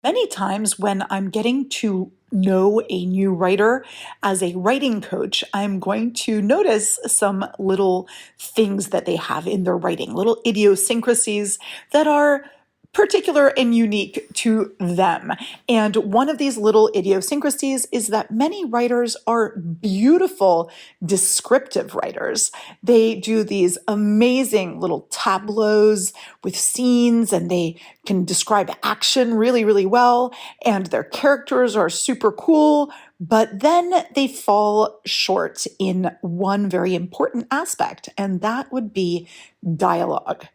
Many times when I'm getting to know a new writer as a writing coach, I'm going to notice some little things that they have in their writing, little idiosyncrasies that are particular and unique to them. And one of these little idiosyncrasies is that many writers are beautiful descriptive writers. They do these amazing little tableaus with scenes, and they can describe action really, really well. And their characters are super cool. But then they fall short in one very important aspect, and that would be dialogue.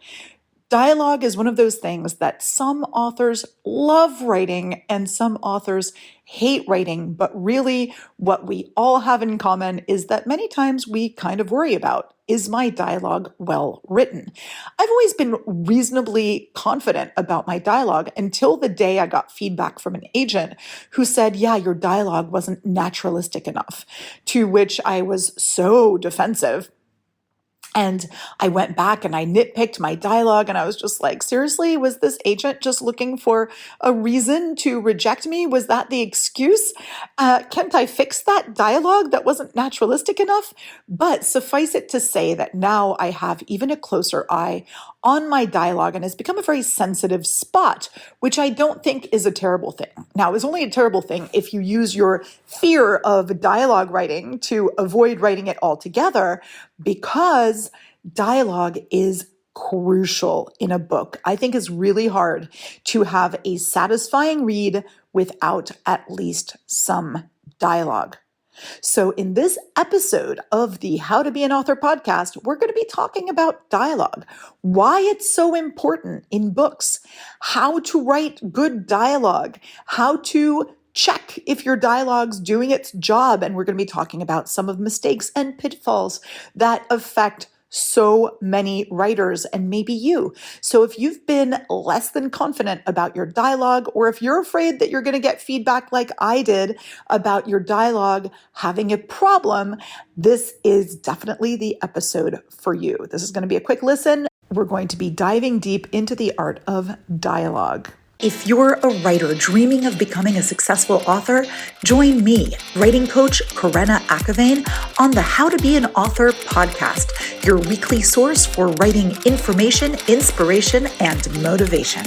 Dialogue is one of those things that some authors love writing and some authors hate writing, but really what we all have in common is that many times we kind of worry about, is my dialogue well written? I've always been reasonably confident about my dialogue until the day I got feedback from an agent who said, yeah, your dialogue wasn't naturalistic enough, to which I was so defensive. And I went back and I nitpicked my dialogue, and I was just like, seriously, was this agent just looking for a reason to reject me? Was that the excuse? Can't I fix that dialogue that wasn't naturalistic enough? But suffice it to say that now I have even a closer eye on my dialogue, and it's become a very sensitive spot, which I don't think is a terrible thing. Now, it's only a terrible thing if you use your fear of dialogue writing to avoid writing it altogether, because dialogue is crucial in a book. I think it's really hard to have a satisfying read without at least some dialogue. So in this episode of the How to Be an Author podcast, we're going to be talking about dialogue, why it's so important in books, how to write good dialogue, how to check if your dialogue's doing its job. And we're going to be talking about some of the mistakes and pitfalls that affect so many writers and maybe you. So if you've been less than confident about your dialogue, or if you're afraid that you're going to get feedback like I did about your dialogue having a problem, this is definitely the episode for you. This is going to be a quick listen. We're going to be diving deep into the art of dialogue. If you're a writer dreaming of becoming a successful author, join me, writing coach Karena Akhavein, on the How to Be an Author podcast, your weekly source for writing information, inspiration, and motivation.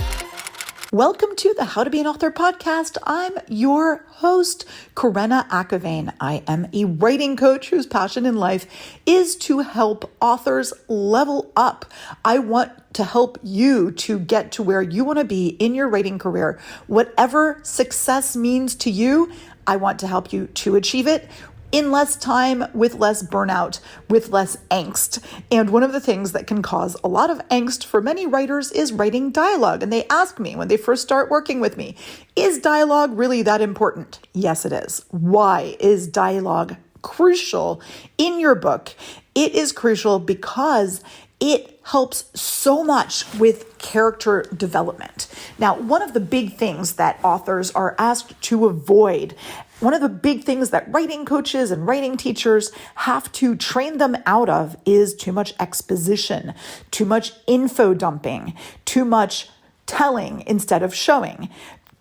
Welcome to the How to Be an Author podcast. I'm your host, Karena Akhavein. I am a writing coach whose passion in life is to help authors level up. I want to help you to get to where you want to be in your writing career. Whatever success means to you, I want to help you to achieve it in less time, with less burnout, with less angst. And one of the things that can cause a lot of angst for many writers is writing dialogue. And they ask me when they first start working with me, is dialogue really that important? Yes, it is. Why is dialogue crucial in your book? It is crucial because it helps so much with character development. Now, one of the big things that authors are asked to avoid, one of the big things that writing coaches and writing teachers have to train them out of, is too much exposition, too much info dumping, too much telling instead of showing.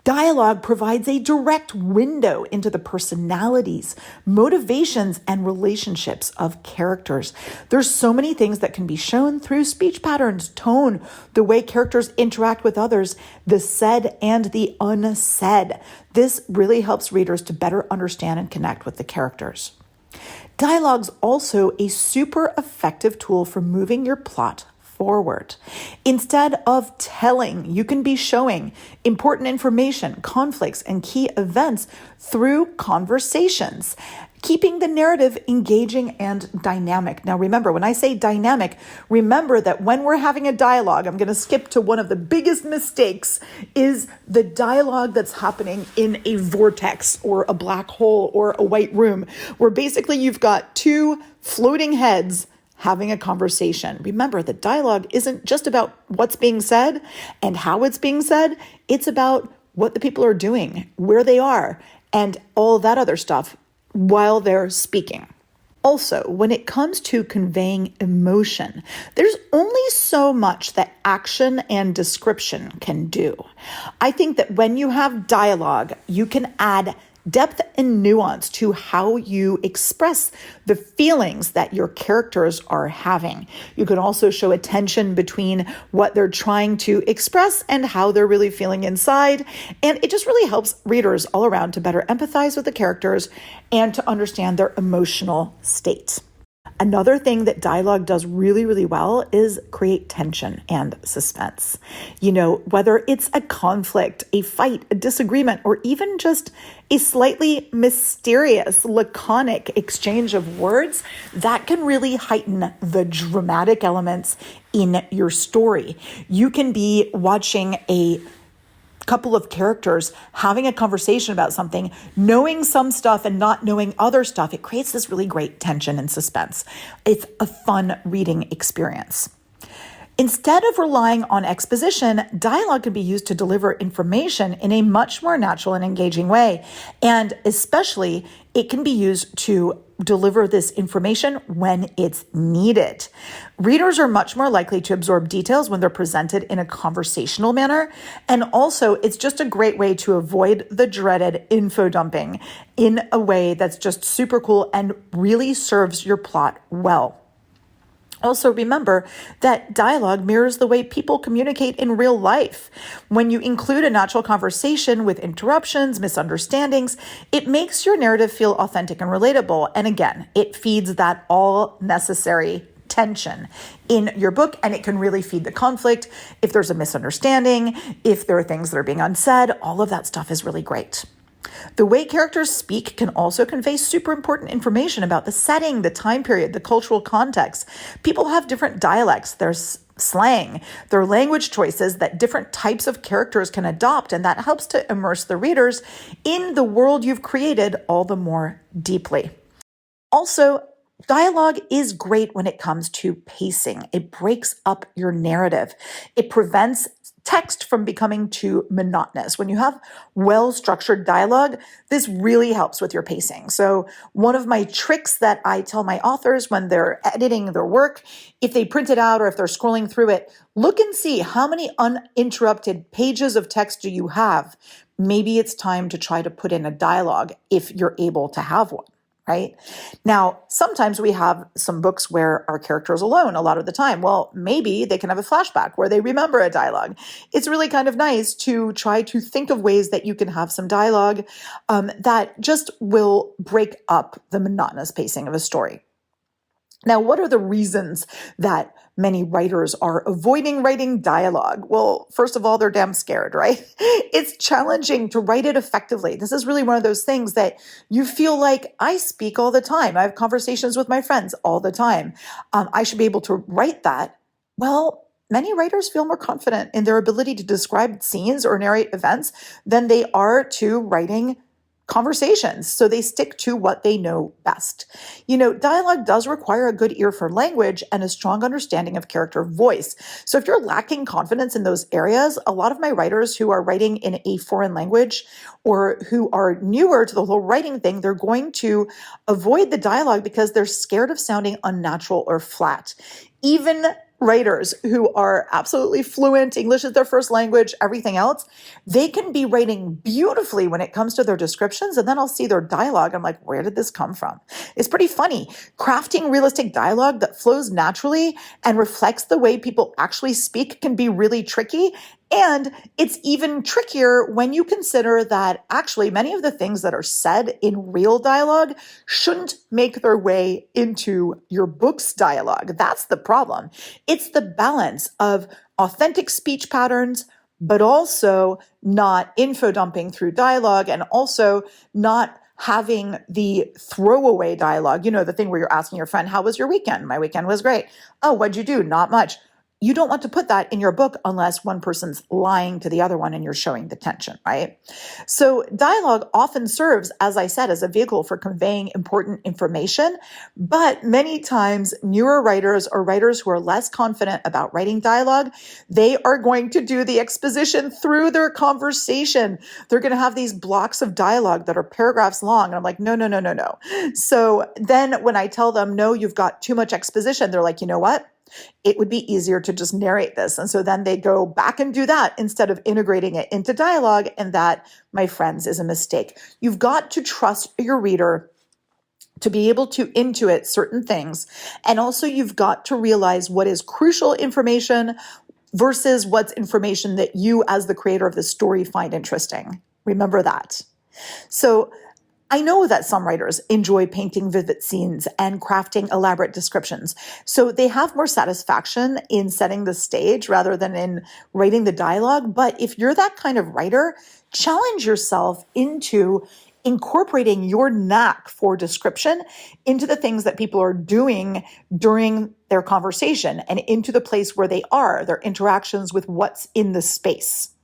Dialogue provides a direct window into the personalities, motivations, and relationships of characters. There's so many things that can be shown through speech patterns, tone, the way characters interact with others, the said and the unsaid. This really helps readers to better understand and connect with the characters. Dialogue's also a super effective tool for moving your plot forward. Instead of telling, you can be showing important information, conflicts, and key events through conversations, keeping the narrative engaging and dynamic. Now, remember, when I say dynamic, remember that when we're having a dialogue, I'm going to skip to one of the biggest mistakes, is the dialogue that's happening in a vortex or a black hole or a white room, where basically you've got two floating heads having a conversation. Remember, the dialogue isn't just about what's being said and how it's being said. It's about what the people are doing, where they are, and all that other stuff while they're speaking. Also, when it comes to conveying emotion, there's only so much that action and description can do. I think that when you have dialogue, you can add depth and nuance to how you express the feelings that your characters are having. You can also show a tension between what they're trying to express and how they're really feeling inside. And it just really helps readers all around to better empathize with the characters and to understand their emotional state. Another thing that dialogue does really, really well is create tension and suspense. Whether it's a conflict, a fight, a disagreement, or even just a slightly mysterious, laconic exchange of words, that can really heighten the dramatic elements in your story. You can be watching a couple of characters having a conversation about something, knowing some stuff and not knowing other stuff. It creates this really great tension and suspense. It's a fun reading experience. Instead of relying on exposition, dialogue can be used to deliver information in a much more natural and engaging way. And especially, it can be used to deliver this information when it's needed. Readers are much more likely to absorb details when they're presented in a conversational manner. And also, it's just a great way to avoid the dreaded info dumping in a way that's just super cool and really serves your plot well. Also, remember that dialogue mirrors the way people communicate in real life. When you include a natural conversation with interruptions, misunderstandings, it makes your narrative feel authentic and relatable. And again, it feeds that all necessary tension in your book, and it can really feed the conflict. If there's a misunderstanding, if there are things that are being unsaid, all of that stuff is really great. The way characters speak can also convey super important information about the setting, the time period, the cultural context. People have different dialects, there's slang, there are language choices that different types of characters can adopt, and that helps to immerse the readers in the world you've created all the more deeply. Also, dialogue is great when it comes to pacing. It breaks up your narrative. It prevents text from becoming too monotonous. When you have well-structured dialogue, this really helps with your pacing. So one of my tricks that I tell my authors when they're editing their work, if they print it out or if they're scrolling through it, look and see how many uninterrupted pages of text do you have. Maybe it's time to try to put in a dialogue if you're able to have one. Right? Now, sometimes we have some books where our character is alone a lot of the time. Well, maybe they can have a flashback where they remember a dialogue. It's really kind of nice to try to think of ways that you can have some dialogue that just will break up the monotonous pacing of a story. Now, what are the reasons that many writers are avoiding writing dialogue? Well, first of all, they're damn scared, right? It's challenging to write it effectively. This is really one of those things that you feel like, I speak all the time. I have conversations with my friends all the time. I should be able to write that. Well, many writers feel more confident in their ability to describe scenes or narrate events than they are to writing conversations. So they stick to what they know best. Dialogue does require a good ear for language and a strong understanding of character voice. So if you're lacking confidence in those areas, a lot of my writers who are writing in a foreign language or who are newer to the whole writing thing, they're going to avoid the dialogue because they're scared of sounding unnatural or flat. Even writers who are absolutely fluent, English is their first language, everything else, they can be writing beautifully when it comes to their descriptions. And then I'll see their dialogue. I'm like, where did this come from? It's pretty funny. Crafting realistic dialogue that flows naturally and reflects the way people actually speak can be really tricky. And it's even trickier when you consider that actually many of the things that are said in real dialogue shouldn't make their way into your book's dialogue. That's the problem. It's the balance of authentic speech patterns, but also not info dumping through dialogue and also not having the throwaway dialogue, the thing where you're asking your friend, how was your weekend? My weekend was great. Oh, what'd you do? Not much. you don't want to put that in your book unless one person's lying to the other one and you're showing the tension, right? So dialogue often serves, as I said, as a vehicle for conveying important information, but many times newer writers or writers who are less confident about writing dialogue, they are going to do the exposition through their conversation. They're going to have these blocks of dialogue that are paragraphs long. And I'm like, no, no, no, no, no. So then when I tell them, no, you've got too much exposition, they're like, you know what? It would be easier to just narrate this. And so then they go back and do that instead of integrating it into dialogue. And that, my friends, is a mistake. You've got to trust your reader to be able to intuit certain things. And also you've got to realize what is crucial information versus what's information that you as the creator of the story find interesting. Remember that. So I know that some writers enjoy painting vivid scenes and crafting elaborate descriptions. So they have more satisfaction in setting the stage rather than in writing the dialogue. But if you're that kind of writer, challenge yourself into incorporating your knack for description into the things that people are doing during their conversation and into the place where they are, their interactions with what's in the space.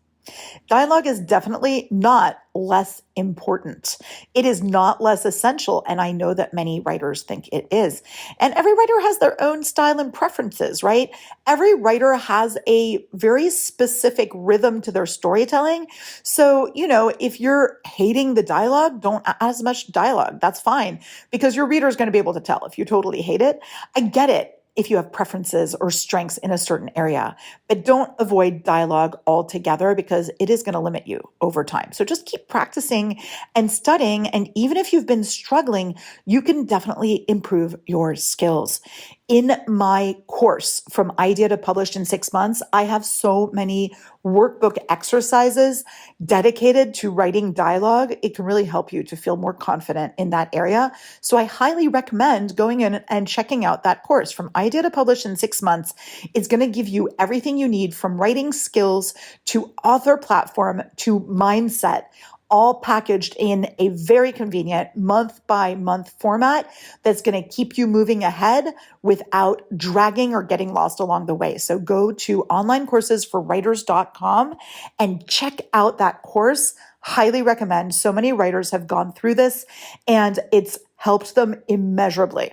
Dialogue is definitely not less important. It is not less essential, and I know that many writers think it is. And every writer has their own style and preferences, right? Every writer has a very specific rhythm to their storytelling. So, if you're hating the dialogue, don't add as much dialogue. That's fine, because your reader is going to be able to tell if you totally hate it. I get it if you have preferences or strengths in a certain area, but don't avoid dialogue altogether because it is going to limit you over time. So just keep practicing and studying. And even if you've been struggling, you can definitely improve your skills. In my course, From Idea to Published in 6 months, I have so many workbook exercises dedicated to writing dialogue. It can really help you to feel more confident in that area. So I highly recommend going in and checking out that course, From Idea to Published in 6 months. It's going to give you everything you need from writing skills to author platform to mindset, all packaged in a very convenient month-by-month format that's going to keep you moving ahead without dragging or getting lost along the way. So go to onlinecoursesforwriters.com and check out that course. Highly recommend. So many writers have gone through this and it's helped them immeasurably.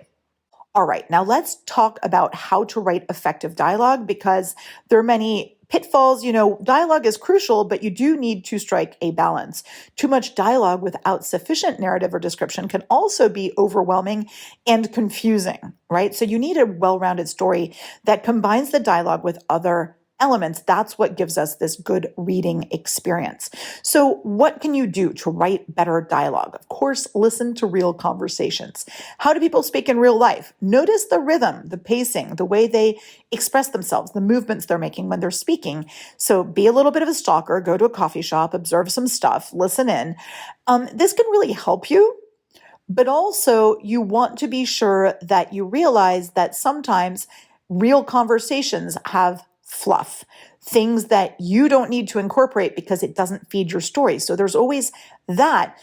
All right, now let's talk about how to write effective dialogue because there are many pitfalls. Dialogue is crucial, but you do need to strike a balance. Too much dialogue without sufficient narrative or description can also be overwhelming and confusing, right? So you need a well-rounded story that combines the dialogue with other elements. That's what gives us this good reading experience. So what can you do to write better dialogue? Of course, listen to real conversations. How do people speak in real life? Notice the rhythm, the pacing, the way they express themselves, the movements they're making when they're speaking. So be a little bit of a stalker, go to a coffee shop, observe some stuff, listen in. This can really help you. But also you want to be sure that you realize that sometimes real conversations have fluff, things that you don't need to incorporate because it doesn't feed your story. So there's always that.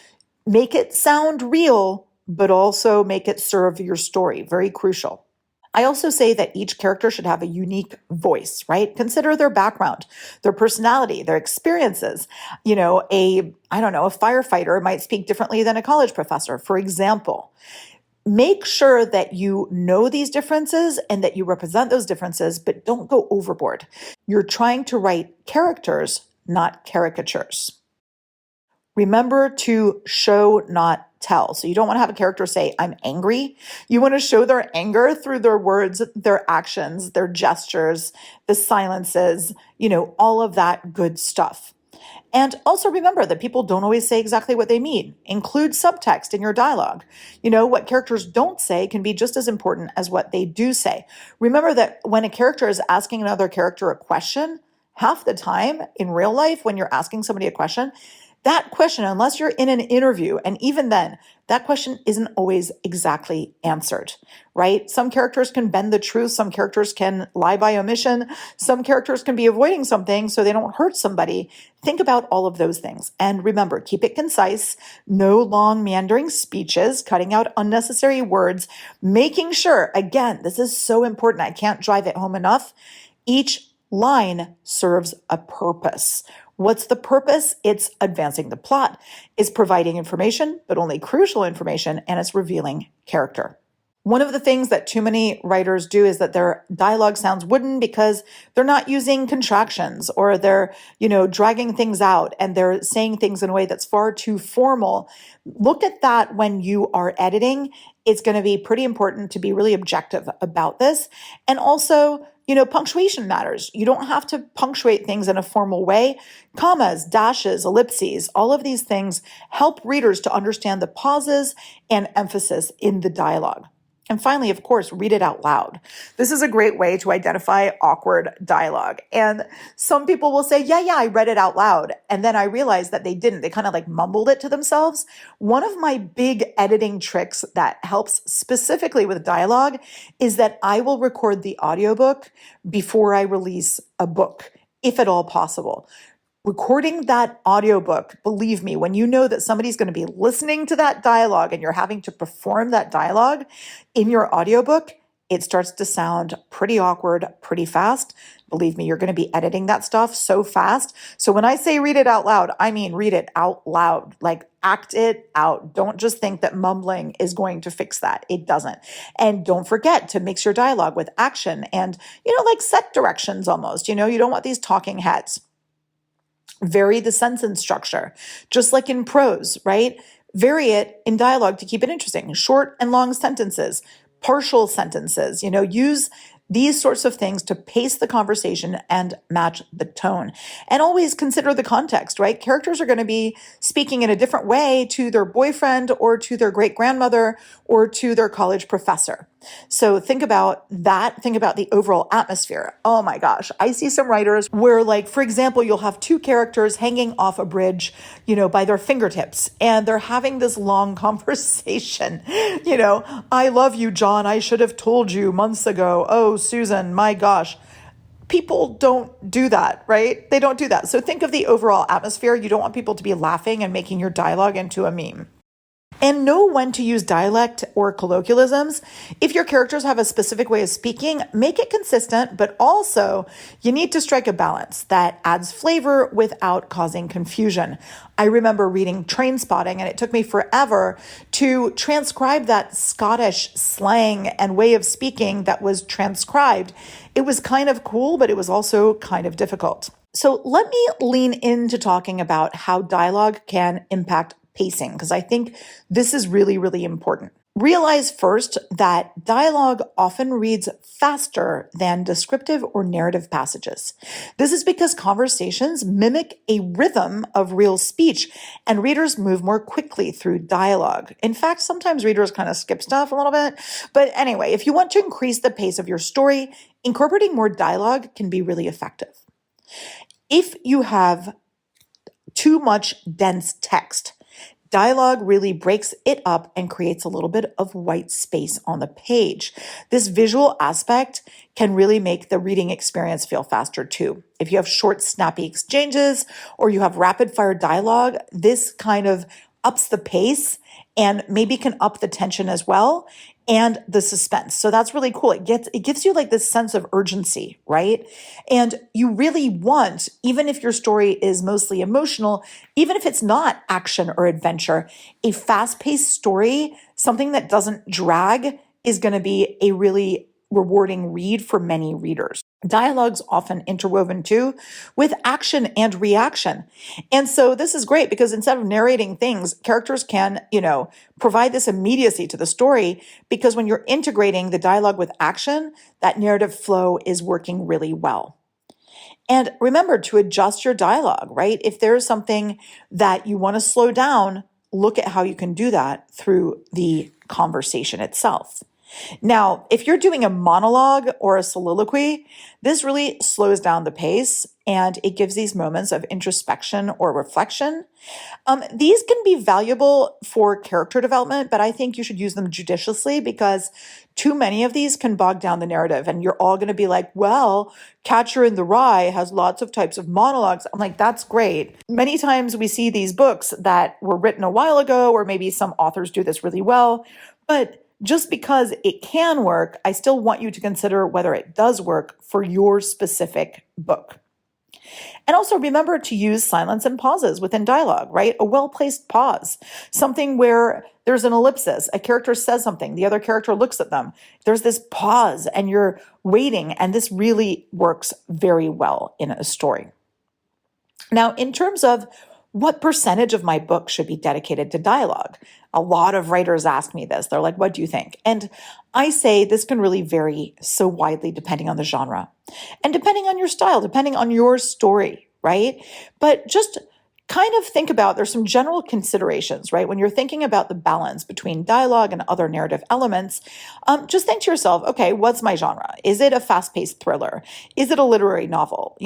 Make it sound real, but also make it serve your story. Very crucial. I also say that each character should have a unique voice, right? Consider their background, their personality, their experiences. A firefighter might speak differently than a college professor, for example. Make sure that you know these differences and that you represent those differences, but don't go overboard. You're trying to write characters, not caricatures. Remember to show, not tell. So you don't want to have a character say, I'm angry. You want to show their anger through their words, their actions, their gestures, the silences, all of that good stuff. And also remember that people don't always say exactly what they mean. Include subtext in your dialogue. What characters don't say can be just as important as what they do say. Remember that when a character is asking another character a question, half the time in real life, when you're asking somebody a question, that question, unless you're in an interview, and even then, that question isn't always exactly answered, right? Some characters can bend the truth. Some characters can lie by omission. Some characters can be avoiding something so they don't hurt somebody. Think about all of those things. And remember, keep it concise, no long meandering speeches, cutting out unnecessary words, making sure, again, this is so important. I can't drive it home enough. Each line serves a purpose. What's the purpose? It's advancing the plot, it's providing information, but only crucial information, and it's revealing character. One of the things that too many writers do is that their dialogue sounds wooden because they're not using contractions, or they're, dragging things out and they're saying things in a way that's far too formal. Look at that when you are editing. It's going to be pretty important to be really objective about this. And also, punctuation matters. You don't have to punctuate things in a formal way. Commas, dashes, ellipses, all of these things help readers to understand the pauses and emphasis in the dialogue. And finally, of course, read it out loud. This is a great way to identify awkward dialogue. And some people will say, yeah, I read it out loud. And then I realized that they didn't. They kind of like mumbled it to themselves. One of my big editing tricks that helps specifically with dialogue is that I will record the audiobook before I release a book, if at all possible. Recording that audiobook, believe me, when you know that somebody's going to be listening to that dialogue and you're having to perform that dialogue in your audiobook, it starts to sound pretty awkward, pretty fast. Believe me, you're going to be editing that stuff so fast. So when I say read it out loud, I mean read it out loud, like act it out. Don't just think that mumbling is going to fix that. It doesn't. And don't forget to mix your dialogue with action and, like set directions almost. You don't want these talking heads. Vary the sentence structure, just like in prose, right? Vary it in dialogue to keep it interesting. Short and long sentences, partial sentences, use these sorts of things to pace the conversation and match the tone. And always consider the context, right? Characters are going to be speaking in a different way to their boyfriend or to their great-grandmother or to their college professor. So think about that. Think about the overall atmosphere. Oh my gosh. I see some writers where, like, for example, you'll have two characters hanging off a bridge, by their fingertips, and they're having this long conversation. I love you, John. I should have told you months ago. Oh, Susan, my gosh. People don't do that, right? They don't do that. So think of the overall atmosphere. You don't want people to be laughing and making your dialogue into a meme. And know when to use dialect or colloquialisms. If your characters have a specific way of speaking, make it consistent, but also you need to strike a balance that adds flavor without causing confusion. I remember reading Trainspotting, and it took me forever to transcribe that Scottish slang and way of speaking that was transcribed. It was kind of cool, but it was also kind of difficult. So let me lean into talking about how dialogue can impact pacing, because I think this is really, really important. Realize first that dialogue often reads faster than descriptive or narrative passages. This is because conversations mimic a rhythm of real speech, and readers move more quickly through dialogue. In fact, sometimes readers kind of skip stuff a little bit. But anyway, if you want to increase the pace of your story, incorporating more dialogue can be really effective. If you have too much dense text, dialogue really breaks it up and creates a little bit of white space on the page. This visual aspect can really make the reading experience feel faster too. If you have short, snappy exchanges or you have rapid fire dialogue, this kind of ups the pace and maybe can up the tension as well and the suspense. So that's really cool. It gives you like this sense of urgency, right? And you really want, even if your story is mostly emotional, even if it's not action or adventure, a fast-paced story, something that doesn't drag, is going to be a really rewarding read for many readers. Dialogue's often interwoven too with action and reaction. And so this is great because instead of narrating things, characters can, provide this immediacy to the story, because when you're integrating the dialogue with action, that narrative flow is working really well. And remember to adjust your dialogue, right? If there's something that you want to slow down, look at how you can do that through the conversation itself. Now, if you're doing a monologue or a soliloquy, this really slows down the pace and it gives these moments of introspection or reflection. These can be valuable for character development, but I think you should use them judiciously because too many of these can bog down the narrative and you're all going to be like, well, Catcher in the Rye has lots of types of monologues. I'm like, that's great. Many times we see these books that were written a while ago, or maybe some authors do this really well, but just because it can work, I still want you to consider whether it does work for your specific book. And also remember to use silence and pauses within dialogue, right? A well-placed pause, something where there's an ellipsis, a character says something, the other character looks at them. There's this pause and you're waiting, and this really works very well in a story. Now, in terms of what percentage of my book should be dedicated to dialogue? A lot of writers ask me this. They're like, what do you think? And I say this can really vary so widely depending on the genre and depending on your style, depending on your story, right? But just kind of think about, there's some general considerations, right? When you're thinking about the balance between dialogue and other narrative elements, just think to yourself, okay, what's my genre? Is it a fast-paced thriller? Is it a literary novel?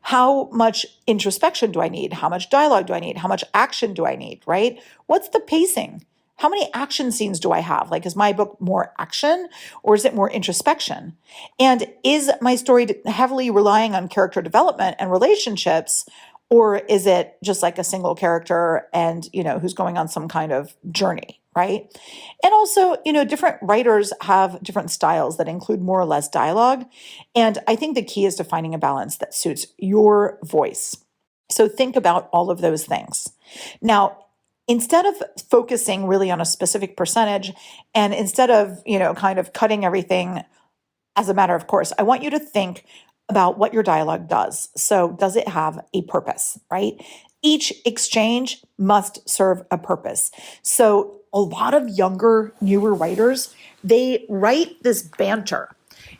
How much introspection do I need? How much dialogue do I need? How much action do I need, right? What's the pacing? How many action scenes do I have? Like, is my book more action or is it more introspection? And is my story heavily relying on character development and relationships? Or is it just like a single character and, who's going on some kind of journey, right? And also, different writers have different styles that include more or less dialogue. And I think the key is to finding a balance that suits your voice. So think about all of those things. Now, instead of focusing really on a specific percentage and instead of, kind of cutting everything as a matter of course, I want you to think about what your dialogue does. So does it have a purpose, right? Each exchange must serve a purpose. So a lot of younger, newer writers, they write this banter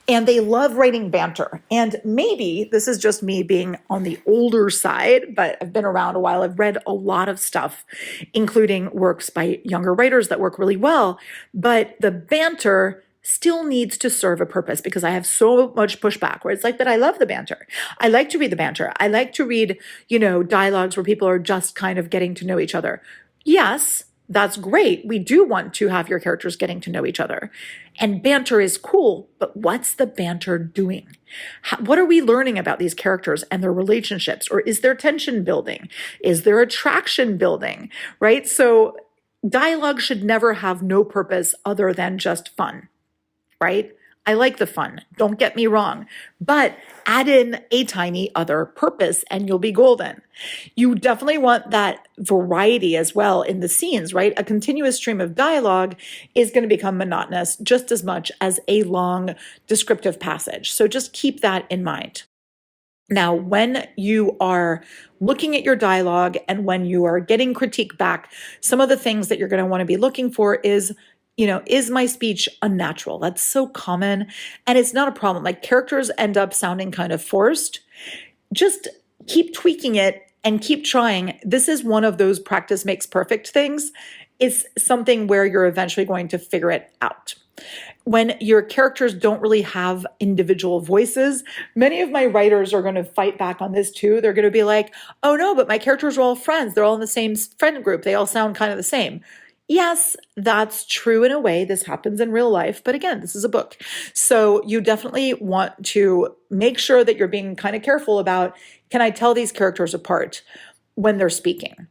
and they love writing banter. And maybe this is just me being on the older side, but I've been around a while. I've read a lot of stuff, including works by younger writers that work really well. But the banter still needs to serve a purpose because I have so much pushback where it's like, but I love the banter. I like to read the banter. I like to read, dialogues where people are just kind of getting to know each other. Yes, that's great. We do want to have your characters getting to know each other. And banter is cool, but what's the banter doing? What are we learning about these characters and their relationships? Or is there tension building? Is there attraction building, right? So dialogue should never have no purpose other than just fun. Right? I like the fun. Don't get me wrong, but add in a tiny other purpose and you'll be golden. You definitely want that variety as well in the scenes, right? A continuous stream of dialogue is going to become monotonous just as much as a long descriptive passage. So just keep that in mind. Now, when you are looking at your dialogue and when you are getting critique back, some of the things that you're going to want to be looking for is my speech unnatural? That's so common. And it's not a problem. Like, characters end up sounding kind of forced. Just keep tweaking it and keep trying. This is one of those practice makes perfect things. It's something where you're eventually going to figure it out. When your characters don't really have individual voices, many of my writers are going to fight back on this too. They're going to be like, oh no, but my characters are all friends. They're all in the same friend group. They all sound kind of the same. Yes, that's true in a way. This happens in real life. But again, this is a book. So you definitely want to make sure that you're being kind of careful about, can I tell these characters apart when they're speaking?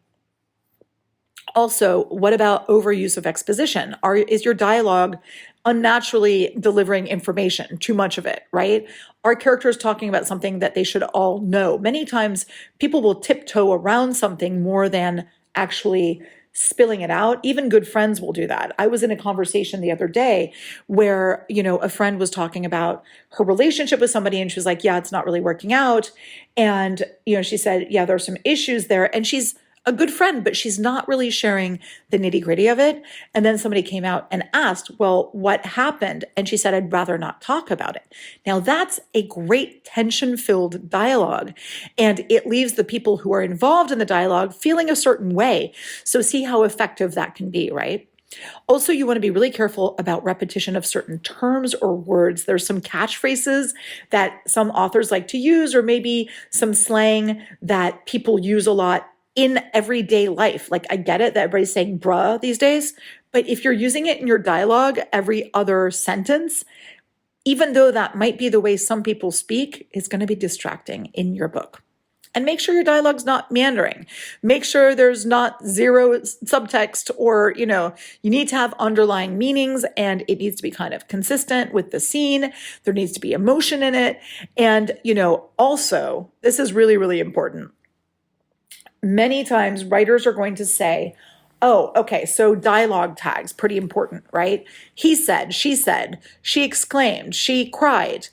Also, what about overuse of exposition? Is your dialogue unnaturally delivering information, too much of it, right? Are characters talking about something that they should all know? Many times people will tiptoe around something more than actually spilling it out. Even good friends will do that. I was in a conversation the other day where, a friend was talking about her relationship with somebody and she was like, yeah, it's not really working out. And, she said, yeah, there's some issues there. And she's a good friend, but she's not really sharing the nitty gritty of it. And then somebody came out and asked, well, what happened? And she said, I'd rather not talk about it. Now that's a great tension-filled dialogue. And it leaves the people who are involved in the dialogue feeling a certain way. So see how effective that can be, right? Also, you want to be really careful about repetition of certain terms or words. There's some catchphrases that some authors like to use, or maybe some slang that people use a lot in everyday life. Like, I get it that everybody's saying bruh these days, but if you're using it in your dialogue every other sentence, even though that might be the way some people speak, it's going to be distracting in your book. And make sure your dialogue's not meandering. Make sure there's not zero subtext or, you need to have underlying meanings and it needs to be kind of consistent with the scene. There needs to be emotion in it. And, also, this is really, really important. Many times writers are going to say, oh, okay, so dialogue tags, pretty important, right? He said, she exclaimed, she cried.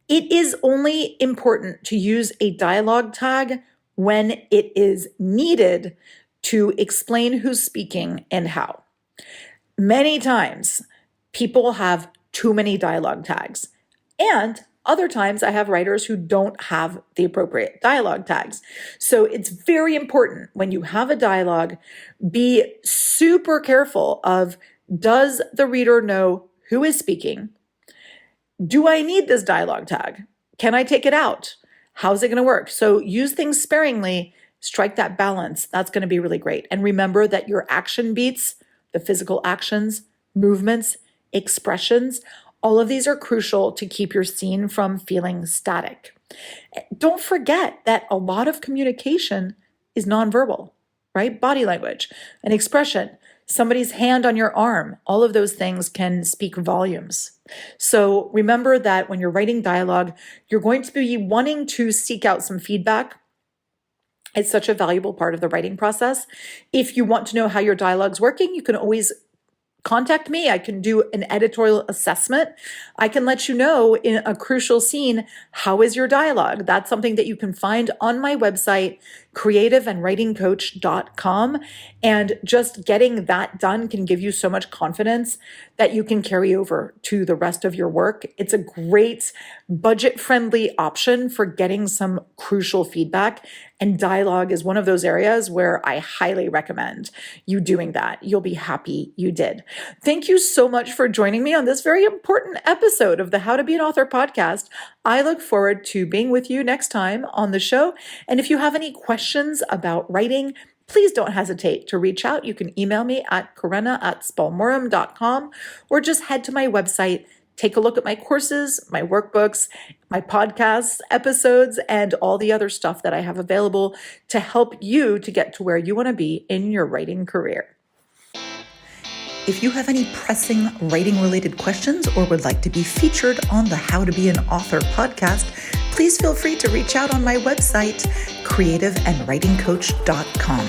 It is only important to use a dialogue tag when it is needed to explain who's speaking and how. Many times, people have too many dialogue tags. And other times, I have writers who don't have the appropriate dialogue tags. So it's very important when you have a dialogue, be super careful of, does the reader know who is speaking? Do I need this dialogue tag? Can I take it out? How's it going to work? So use things sparingly, strike that balance. That's going to be really great. And remember that your action beats, the physical actions, movements, expressions, all of these are crucial to keep your scene from feeling static. Don't forget that a lot of communication is nonverbal, right? Body language, an expression, somebody's hand on your arm, all of those things can speak volumes. So remember that when you're writing dialogue, you're going to be wanting to seek out some feedback. It's such a valuable part of the writing process. If you want to know how your dialogue's working, you can always contact me. I can do an editorial assessment. I can let you know in a crucial scene, how is your dialogue? That's something that you can find on my website, creativeandwritingcoach.com. And just getting that done can give you so much confidence that you can carry over to the rest of your work. It's a great budget-friendly option for getting some crucial feedback. And dialogue is one of those areas where I highly recommend you doing that. You'll be happy you did. Thank you so much for joining me on this very important episode of the How to Be an Author podcast. I look forward to being with you next time on the show. And if you have any questions about writing, please don't hesitate to reach out. You can email me at karena@spalmorum.com or just head to my website. Take a look at my courses, my workbooks, my podcasts, episodes, and all the other stuff that I have available to help you to get to where you want to be in your writing career. If you have any pressing writing-related questions or would like to be featured on the How to Be an Author podcast, please feel free to reach out on my website, creativeandwritingcoach.com.